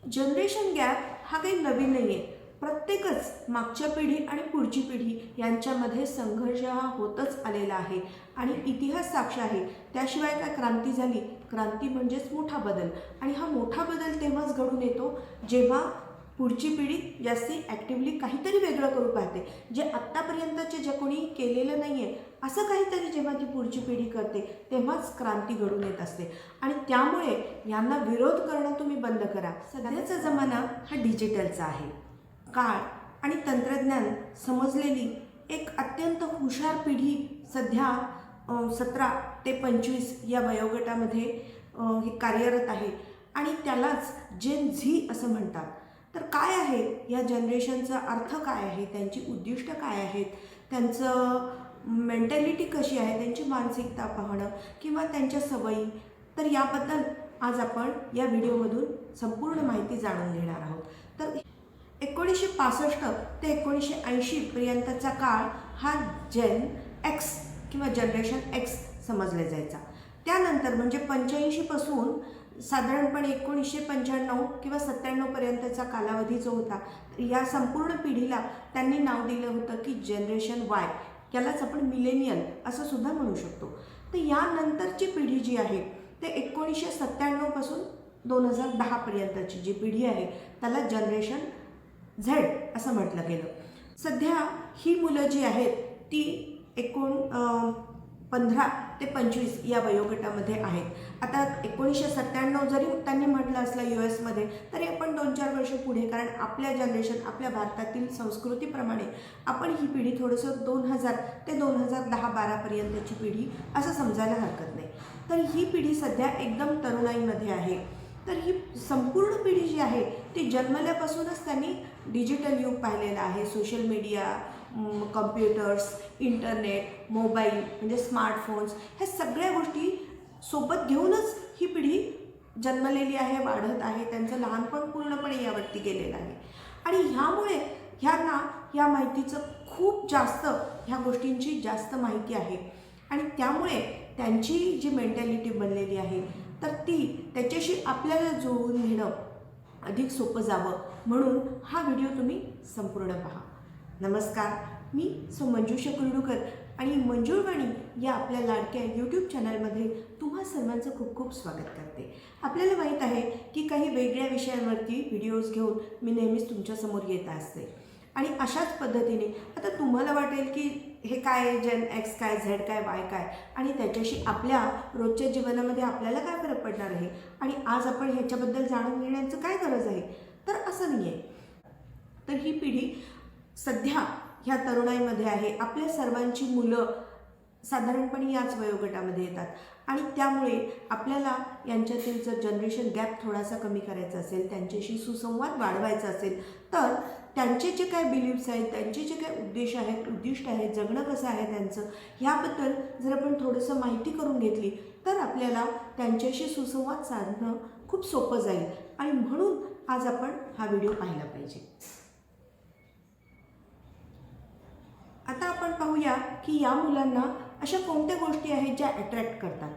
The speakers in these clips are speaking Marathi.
जनरेशन गॅप हा काही नवीन नाही आहे. प्रत्येकच मागच्या पिढी आणि पुढची पिढी यांच्यामध्ये संघर्ष हा होतच आलेला आहे आणि इतिहास साक्ष आहे. त्याशिवाय काय क्रांती झाली? क्रांती म्हणजेच मोठा बदल, आणि हा मोठा बदल तेव्हाच घडून येतो जेव्हा पुढची पिढी जास्ती ॲक्टिव्हली काहीतरी वेगळं करू पाहते. जे आत्तापर्यंतचे जे कोणी केलेलं नाही आहे असं काहीतरी जेव्हा ती पुढची पिढी करते तेव्हाच क्रांती घडून येत असते. आणि त्यामुळे यांना विरोध करणं तुम्ही बंद करा. सध्याचा जमाना हा डिजिटलचा आहे. काळ आणि तंत्रज्ञान समजलेली एक अत्यंत हुशार पिढी सध्या 17 ते 25 या वयोगटामध्ये हे कार्यरत आहे आणि त्यालाच जेन झी असं म्हणतात. तर काय आहे या जनरेशनचा अर्थ, काय आहे त्यांची उद्दिष्ट, काय आहेत त्यांचं मेंटॅलिटी कशी आहे, त्यांची मानसिकता पाहणं किंवा त्यांच्या सवयी, तर याबद्दल आज आपण या व्हिडिओमधून संपूर्ण माहिती जाणून घेणार आहोत. तर 1965 ते 1980 पर्यंतचा काळ हा जेन एक्स किंवा जनरेशन एक्स समजले जायचा. त्यानंतर म्हणजे 85 पासून साधारणपणे 1995 किंवा 97 पर्यंतचा कालावधी जो होता, या संपूर्ण पिढीला त्यांनी नाव दिलं होतं की जनरेशन वाय, यालाच आपण मिलेनियल असं सुद्धा म्हणू शकतो. तर यानंतरची पिढी जी आहे ते 1997 पासून 2010 पर्यंतची जी पिढी आहे त्याला जनरेशन झेड असं म्हटलं गेलं. सध्या ही मुलं जी आहेत ती 15 ते 25 या वयोगटामध्ये आहेत. आता 1997 जरी त्यांनी म्हटलं असलं US मध्ये, तरी आपण 2-4 वर्ष पुढे, कारण आपल्या जनरेशन आपल्या भारतातील संस्कृतीप्रमाणे आपण ही पिढी थोडंसं 2000 ते 2010-12 पर्यंतची पिढी असं समजायला हरकत नाही. तर ही पिढी सध्या एकदम तरुणाईमध्ये आहे. तर ही संपूर्ण पिढी जी आहे ती जन्मल्यापासूनच त्यांनी डिजिटल युग पाहिलेलं आहे. Social media, computers, internet, mobile म्हणजे स्मार्टफोन्स, ह्या सगळ्या गोष्टी सोबत घेऊनच ही पिढी जन्मलेली आहे, वाढत आहे. त्यांचं लहानपण पूर्णपणे यावरती गेलेलं आहे आणि ह्यामुळे ह्यांना या माहितीचं खूप जास्त, ह्या गोष्टींची जास्त माहिती आहे आणि त्यामुळे त्यांची जी मेंटॅलिटी बनलेली आहे तर ती त्याच्याशी आपल्याला जुळवून घेणं अधिक सोपं जावं म्हणून हा व्हिडिओ तुम्ही संपूर्ण पहा. नमस्कार, मी मंजुषा कुर्डूकर आणि मंजुळवाणी या आपल्या लाडक्या यूट्यूब चॅनलमध्ये तुम्हा सर्वांचं खूप खूप स्वागत करते. आपल्याला माहीत आहे की काही वेगळ्या विषयांवरती व्हिडिओज घेऊन मी नेहमीच तुमच्यासमोर येत असते आणि अशाच पद्धतीने आता तुम्हाला वाटेल की हे काय जेन एक्स काय, झेड काय, वाय काय, आणि त्याच्याशी आपल्या रोजच्या जीवनामध्ये आपल्याला काय फरक पडणार आहे आणि आज आपण ह्याच्याबद्दल जाणून घेण्याचं काय गरज आहे. तर असं नाही आहे. तर ही पिढी सध्या ह्या तरुणाईमध्ये आहे. आपल्या सर्वांची मुलं साधारणपणे याच वयोगटामध्ये येतात आणि त्यामुळे आपल्याला यांच्यातील जर जनरेशन गॅप थोडासा कमी करायचा असेल, त्यांच्याशी सुसंवाद वाढवायचा असेल, तर त्यांचे जे काय बिलीफ्स आहेत, त्यांचे जे काय उद्दिष्ट आहेत, जगणं कसं आहे त्यांचं, ह्याबद्दल जर आपण थोडंसं माहिती करून घेतली तर आपल्याला त्यांच्याशी सुसंवाद साधणं खूप सोपं जाईल आणि म्हणून आज आपण हा व्हिडिओ पाहिला पाहिजे. आता आपण पाहूया की या मुलांना अशा कोणत्या गोष्टी आहेत ज्या अट्रॅक्ट करतात.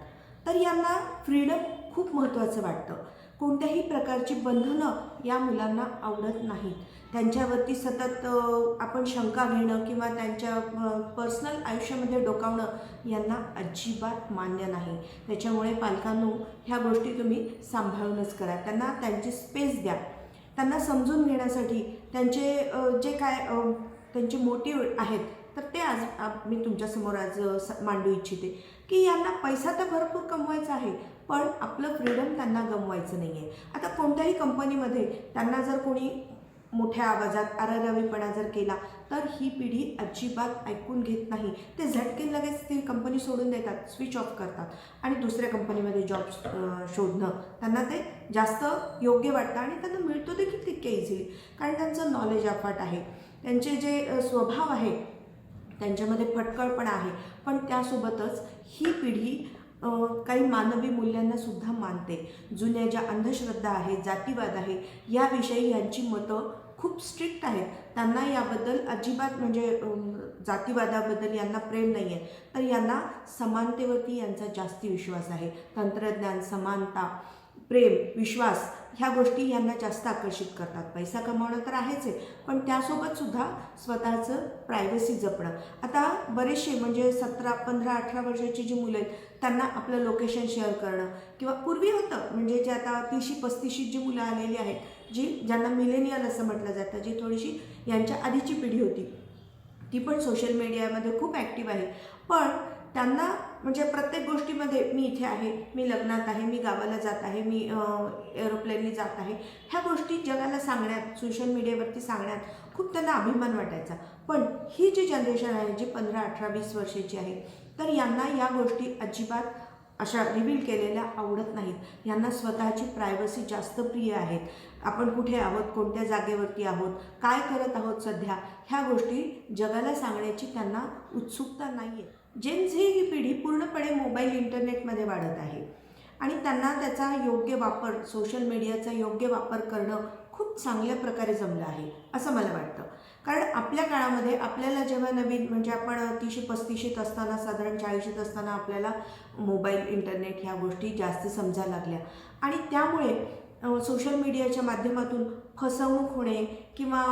तर यांना फ्रीडम खूप महत्त्वाचं वाटतं. कोणत्याही प्रकारची बंधनं या मुलांना आवडत नाहीत. त्यांच्यावरती सतत आपण शंका घेणं किंवा त्यांच्या पर्सनल आयुष्यामध्ये डोकावणं यांना अजिबात मान्य नाही. त्याच्यामुळे पालकांनो, ह्या गोष्टी तुम्ही सांभाळूनच करा. त्यांना त्यांची स्पेस द्या. त्यांना समजून घेण्यासाठी त्यांचे जे काय त्यांचे मोटिव्ह आहेत तर ते आज मी तुमच्यासमोर आज मांडू इच्छिते की यांना पैसा तर भरपूर कमवायचा आहे, पण आपलं फ्रीडम त्यांना गमवायचं नाही आहे. आता कोणत्याही कंपनीमध्ये त्यांना जर कोणी मोठ्या आवाजात आरडावीपणा जर केला तर ही पिढी अजिबात ऐकून घेत नाही. ते झटके लगेच ती कंपनी सोडून देतात, स्विच ऑफ करतात आणि दुसऱ्या कंपनीमध्ये जॉब शोधणं त्यांना ते जास्त योग्य वाटतं आणि त्यांना मिळतो देखील तितके इझिली, कारण त्यांचं नॉलेज अफाट आहे. त्यांचे जे स्वभाव आहे त्यांच्यामध्ये फटकळपणा आहे, पण त्यासोबतच ही पिढी काही मानवी मूल्यांना सुद्धा मानते. जुन्या ज्या अंधश्रद्धा आहेत, जातीवाद आहे, याविषयी यांची मतं खूप स्ट्रिक्ट आहेत. त्यांना याबद्दल अजिबात म्हणजे जातीवादाबद्दल यांना प्रेम नाही आहे. तर यांना समानतेवरती यांचा जास्ती विश्वास आहे. तंत्रज्ञान, समानता, प्रेम, विश्वास ह्या गोष्टी यांना जास्त आकर्षित करतात. पैसा कमावणं तर आहेच आहे, पण त्यासोबत सुद्धा स्वतःचं प्रायव्हसी जपणं. आता बरेचसे म्हणजे 17, 15, 18 वर्षाची जी मुलं आहेत त्यांना आपलं लोकेशन शेअर करणं, किंवा पूर्वी होतं म्हणजे जे आता 30-35 जी मुलं आलेली आहेत, ज्यांना मिलेनियल असं म्हटलं जातं, जी थोडीशी यांच्या आधीची पिढी होती, ती पण सोशल मीडियामध्ये खूप ॲक्टिव्ह आहे. पण त्यांना म्हणजे प्रत्येक गोष्टीमध्ये मी इथे आहे, मी लग्नात आहे, मी गावाला जात आहे, मी एरोप्लेननी जात आहे, ह्या गोष्टी जगाला सांगण्यात, सोशल मीडियावरती सांगण्यात खूप त्यांना अभिमान वाटायचा. पण ही जी जनरेशन आहे, जी 15, 18, 20 वर्षाची आहे, तर यांना या गोष्टी अजिबात अशा रिव्हील केलेल्या आवडत नाहीत. यांना स्वतःची प्रायव्हसी जास्त प्रिय आहेत. आपण कुठे आहोत, कोणत्या जागेवरती आहोत, काय करत आहोत सध्या, ह्या गोष्टी जगाला सांगण्याची त्यांना उत्सुकता नाही आहे. जेन झी ही पिढी पूर्णपणे मोबाईल, इंटरनेटमध्ये वाढत आहे आणि त्यांना त्याचा योग्य वापर, सोशल मीडियाचा योग्य वापर करणं खूप चांगल्या प्रकारे जमलं आहे असं मला वाटतं. कारण आपल्या काळामध्ये आपल्याला जेव्हा नवीन म्हणजे आपण 30-35 असताना, साधारण 40 असताना आपल्याला मोबाईल, इंटरनेट ह्या गोष्टी जास्त समजायला लागल्या आणि त्यामुळे सोशल मीडियाच्या माध्यमातून फसवणूक होणे किंवा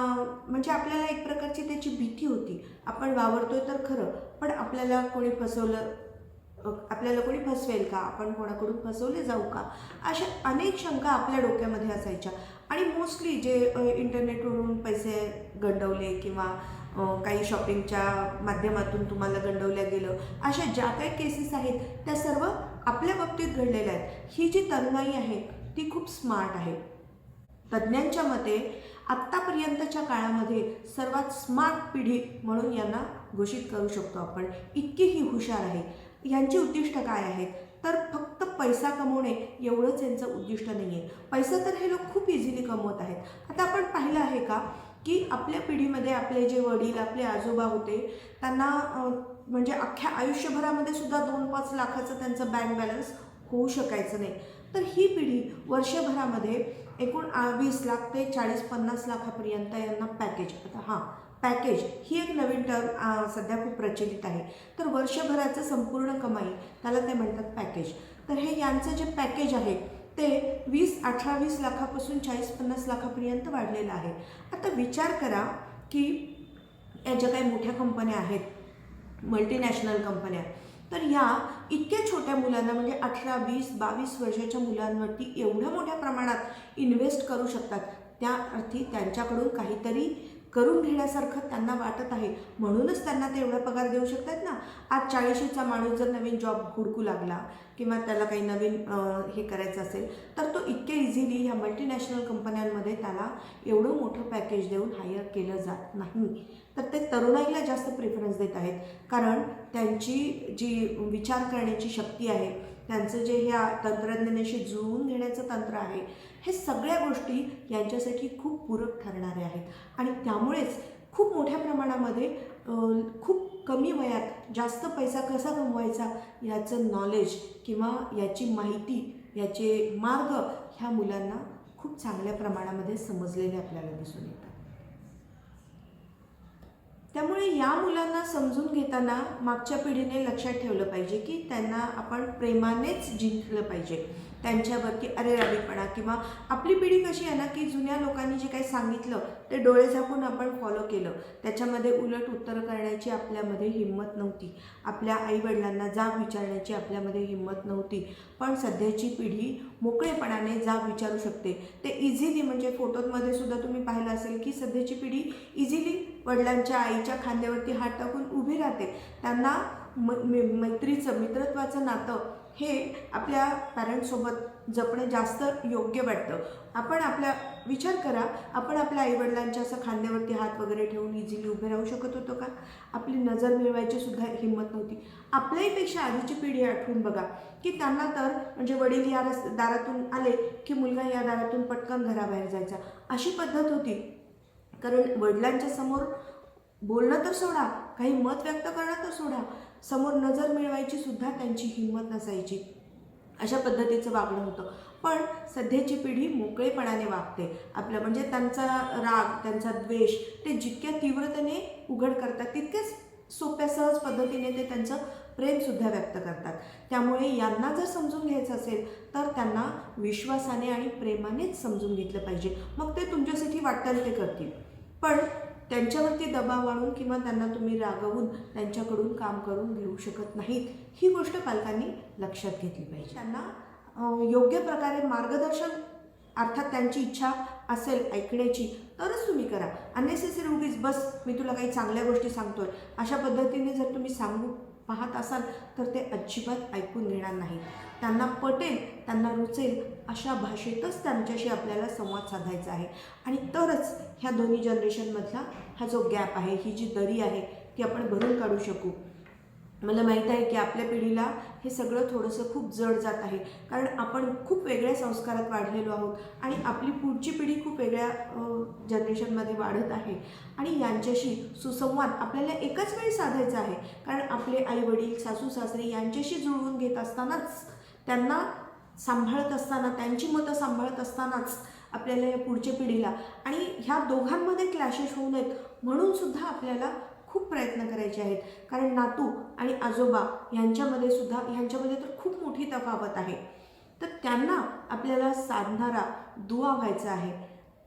म्हणजे आपल्याला एक प्रकारची त्याची भीती होती. आपण वावरतोय तर खरं, पण आपल्याला कोणी फसवेल का, आपण कोणाकडून फसवले जाऊ का, अशा अनेक शंका आपल्या डोक्यामध्ये असायच्या. आणि मोस्टली जे इंटरनेटवरून पैसे गंडवले किंवा काही शॉपिंगच्या माध्यमातून तुम्हाला गंडवल्या गेलं, अशा ज्या काही केसेस आहेत त्या सर्व आपल्या बाबतीत घडलेल्या आहेत. ही जी तरुणाई आहे ती खूप स्मार्ट आहे. तज्ज्ञांच्या मते आत्तापर्यंतच्या काळामध्ये सर्वात स्मार्ट पिढी म्हणून यांना घोषित करू शकतो आपण. इतकी ही हुशार आहे. यांची उद्दिष्ट काय आहेत, तर फक्त पैसा कमवणे एवढंच यांचं उद्दिष्ट नाही आहे. पैसा तर हे लोक खूप इझिली कमवत आहेत. आता आपण पाहिलं आहे का की आपल्या पिढीमध्ये आपले जे वडील, आपले आजोबा होते, त्यांना म्हणजे अख्ख्या आयुष्यभरामध्ये सुद्धा 2-5 लाखाचं त्यांचं बँक बॅलन्स होऊ शकायचं नाही. तर ही पिढी वर्षभरामध्ये एकूण 20 लाख ते 40-50 लाखापर्यंत यांना पॅकेज. आता पॅकेज ही एक नवीन टर्म सध्या खूप प्रचलित आहे. तर वर्षभराचं संपूर्ण कमाई त्याला ते म्हणतात पॅकेज. तर हे यांचं जे पॅकेज आहे ते 18-20 लाखापासून 40-50 लाखापर्यंत वाढलेलं आहे. आता विचार करा की या ज्या काही मोठ्या कंपन्या आहेत, मल्टीनॅशनल कंपन्या, तर या इतक्या छोट्या मुलांना म्हणजे 18, 20, 22 वर्षाच्या मुलांवरती एवढ्या मोठ्या प्रमाणात इन्व्हेस्ट करू शकतात. त्या अर्थी त्यांच्याकडून काहीतरी करून घेण्यासारखं त्यांना वाटत आहे, म्हणूनच त्यांना ते एवढा पगार देऊ शकतात ना. आज 40चा माणूस जर नवीन जॉब हुडकू लागला किंवा त्याला काही नवीन हे करायचं असेल, तर तो इतक्या इझिली ह्या मल्टीनॅशनल कंपन्यांमध्ये त्याला एवढं मोठं पॅकेज देऊन हायर केलं जात नाही. तर ते तरुणाईला जास्त प्रेफरन्स देत आहेत, कारण त्यांची जी विचार करण्याची शक्ती आहे, त्यांचं जे ह्या तंत्रज्ञानाशी जुळवून घेण्याचं तंत्र आहे, हे सगळ्या गोष्टी यांच्यासाठी खूप पूरक ठरणारे आहेत. आणि त्यामुळेच खूप मोठ्या प्रमाणामध्ये खूप कमी वयात जास्त पैसा कसा कमवायचा याचं नॉलेज किंवा याची माहिती, याचे मार्ग ह्या मुलांना खूप चांगल्या प्रमाणामध्ये समजलेले आपल्याला दिसून येतात. त्यामुळे या मुलांना समजून घेताना मागच्या पिढीने लक्षात ठेवलं पाहिजे की त्यांना आपण प्रेमानेच जिंकलं पाहिजे. त्यांच्यावरती अरेरावीपणा किंवा आपली पिढी कशी आहे ना की जुन्या लोकांनी जे काही सांगितलं ते डोळे झाकून आपण फॉलो केलं, त्याच्यामध्ये उलट उत्तरं करण्याची आपल्यामध्ये हिंमत नव्हती. आपल्या आईवडिलांना जाब विचारण्याची आपल्यामध्ये हिंमत नव्हती. पण सध्याची पिढी मोकळेपणाने जाब विचारू शकते. ते इझिली म्हणजे फोटोमध्ये सुद्धा तुम्ही पाहिलं असेल की सध्याची पिढी इझिली वडिलांच्या, आईच्या खांद्यावरती हात टाकून उभी राहते. त्यांना मैत्रीचं, मित्रत्वाचं नातं हे आपल्या पॅरेंट्ससोबत जपणं जास्त योग्य वाटतं. आपण विचार करा, आपण आपल्या आईवडिलांच्या असं खांद्यावरती हात वगैरे ठेवून इझिली उभे राहू शकत होतो का? आपली नजर मिळवायची सुद्धा हिंमत नव्हती. आपल्याहीपेक्षा आधीची पिढी आठवून बघा की त्यांना तर म्हणजे वडील या दारातून आले की मुलगा या दारातून पटकन घराबाहेर जायचा, अशी पद्धत होती. कारण वडिलांच्या समोर बोलणं तर सोडा, काही मत व्यक्त करणं तर सोडा, समोर नजर मिळवायची सुद्धा त्यांची हिंमत नसायची. अशा पद्धतीचं वागणं होतं. पण सध्याची पिढी मोकळेपणाने वागते. आपलं म्हणजे त्यांचा राग, त्यांचा द्वेष ते जितक्या तीव्रतेने उघड करतात, तितकेच सोप्या सहज पद्धतीने ते त्यांचं प्रेमसुद्धा व्यक्त करतात. त्यामुळे यांना जर समजून घ्यायचं असेल तर त्यांना विश्वासाने आणि प्रेमानेच समजून घेतलं पाहिजे. मग ते तुमच्यासाठी वाटेल ते करतील, पण त्यांच्यावरती दबाव आणून किंवा त्यांना तुम्ही रागवून त्यांच्याकडून काम करून घेऊ शकत नाहीत. ही गोष्ट पालकांनी लक्षात घेतली पाहिजे. त्यांना योग्य प्रकारे मार्गदर्शन, अर्थात त्यांची इच्छा असेल ऐकण्याची तरच तुम्ही करा. अननेसेसरी उगीच बस मी तुला काही चांगल्या गोष्टी सांगतोय अशा पद्धतीने जर तुम्ही सांगू पाहत असाल तर ते अजिबात ऐकून घेणार नाहीत. त्यांना पटेल, त्यांना रुचेल अशा भाषेतच त्यांच्याशी आपल्याला संवाद साधायचा आहे. आणि तरच ह्या दोन्ही जनरेशनमधला हा जो गॅप आहे, ही जी दरी आहे ती आपण भरून काढू शकू. मला माहीत आहे की आपल्या पिढीला हे सगळं थोडंसं खूप जड जात आहे, कारण आपण खूप वेगळ्या संस्कारात वाढलेलो आहोत आणि आपली पुढची पिढी खूप वेगळ्या जनरेशनमध्ये वाढत आहे. आणि यांच्याशी सुसंवाद आपल्याला एकाच वेळी साधायचा आहे, कारण आपले आईवडील, सासू सासरे यांच्याशी जुळवून घेत असतानाच, त्यांना सांभाळत असताना, त्यांची मतं सांभाळत असतानाच आपल्याला या पुढच्या पिढीला आणि ह्या दोघांमध्ये क्लॅशेस होऊ नयेत म्हणूनसुद्धा आपल्याला खूप प्रयत्न करायचे आहेत. कारण नातू आणि आजोबा ह्यांच्यामध्ये तर खूप मोठी तफावत आहे. तर त्यांना आपल्याला साधणारा दुवा व्हायचा आहे.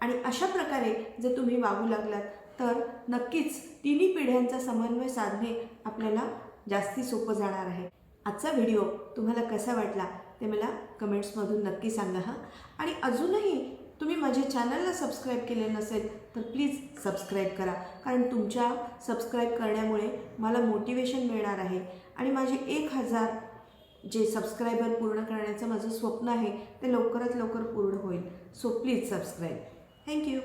आणि अशा प्रकारे जर तुम्ही वागू लागलात तर नक्कीच तिन्ही पिढ्यांचा समन्वय साधणे आपल्याला जास्ती सोपं जाणार आहे. आजचा व्हिडिओ तुम्हाला कसा वाटला ते मला कमेंट्समधून नक्की सांगा हां. आणि अजूनही तुम्ही माझ्या चॅनलला सबस्क्राईब केले नसेल तर प्लीज सबस्क्राईब करा, कारण तुमच्या सबस्क्राईब करण्यामुळे मला मोटिवेशन मिळणार आहे आणि माझे 1000 जे सबस्क्रायबर पूर्ण करण्याचं माझं स्वप्न आहे ते लवकरात लवकर पूर्ण होईल. So please subscribe. थँक्यू.